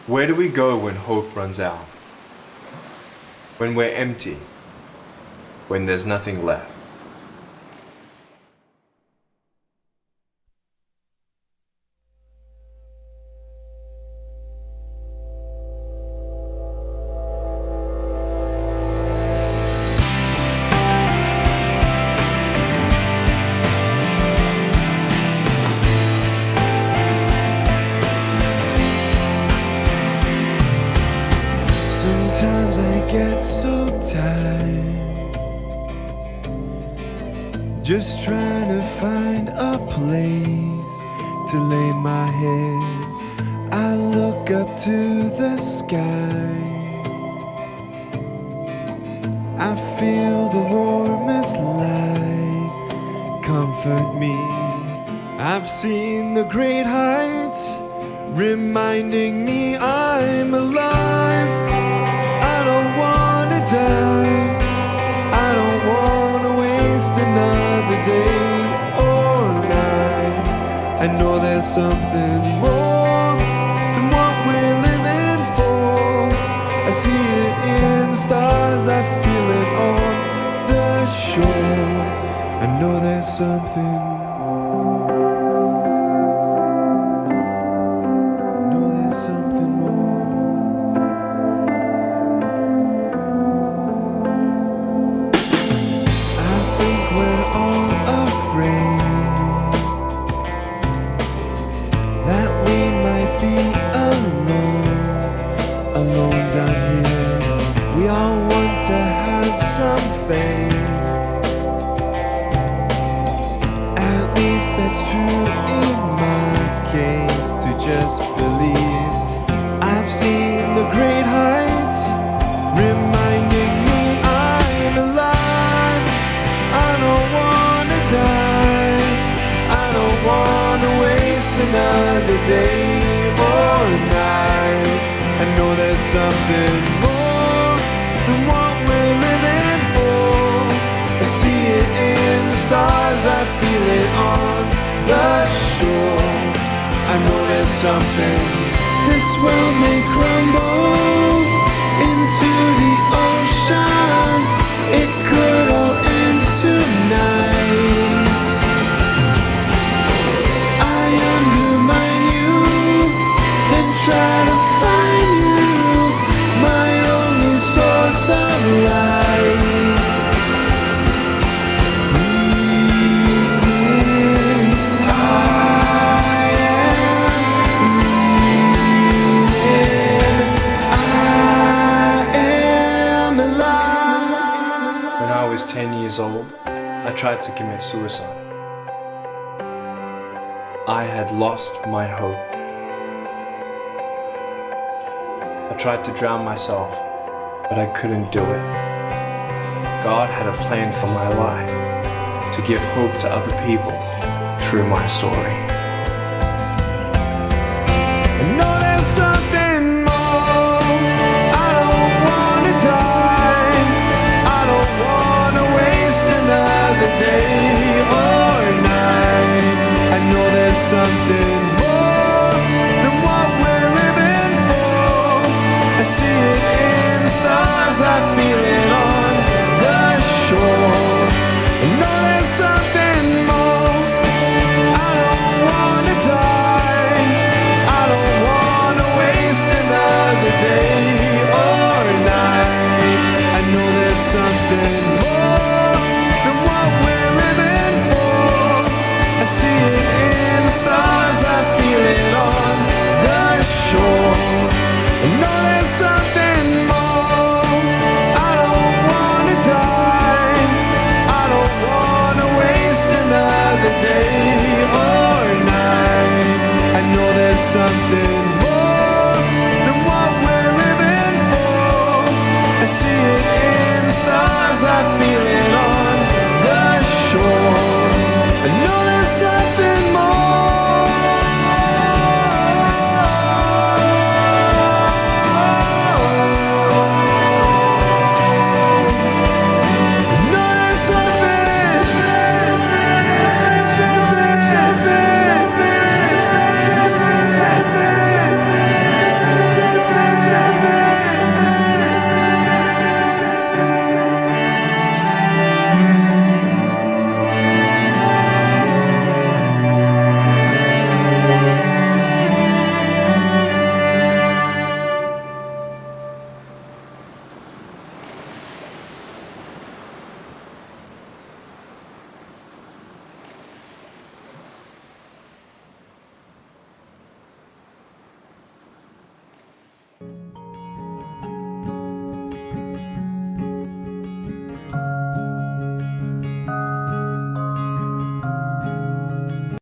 Where do we go when hope runs out? When we're empty? When there's nothing left? Sometimes I get so tired, just trying to find a place to lay my head. I look up to the sky, I feel the warmest light comfort me. I've seen the great heights, reminding me I'm alive. I don't wanna die, I don't wanna waste another day or night. I know there's something more than what we're living for. I see it in the stars, I feel it on the shore. I know there's something more. I think we're all afraid that we might be alone down here. We all want to have some faith, at least that's true in my case, to just believe. I've seen the great heights, reminding me I'm alive. I don't wanna die, I don't wanna waste another day or night. I know there's something more than what we're living for. I see it in the stars, I feel it on the shore. I know there's something. This world may crumble into the ocean, it could all end tonight. I undermine you, then try to find you, my only source of life. When I was 10 years old, I tried to commit suicide. I had lost my hope. I tried to drown myself, but I couldn't do it. God had a plan for my life, to give hope to other people through my story. I know there's something more. I don't wanna die, I don't wanna waste another day or night. I know there's something more than what we're living for. I see it in the stars, I feel it on the shore. I know there's something more. I don't wanna die, I don't wanna waste another day or night. I know there's something more than what we're living for. I see it in the stars, I feel it on the shore. I know there's something more. I don't wanna die, I don't wanna waste another day or night. I know there's something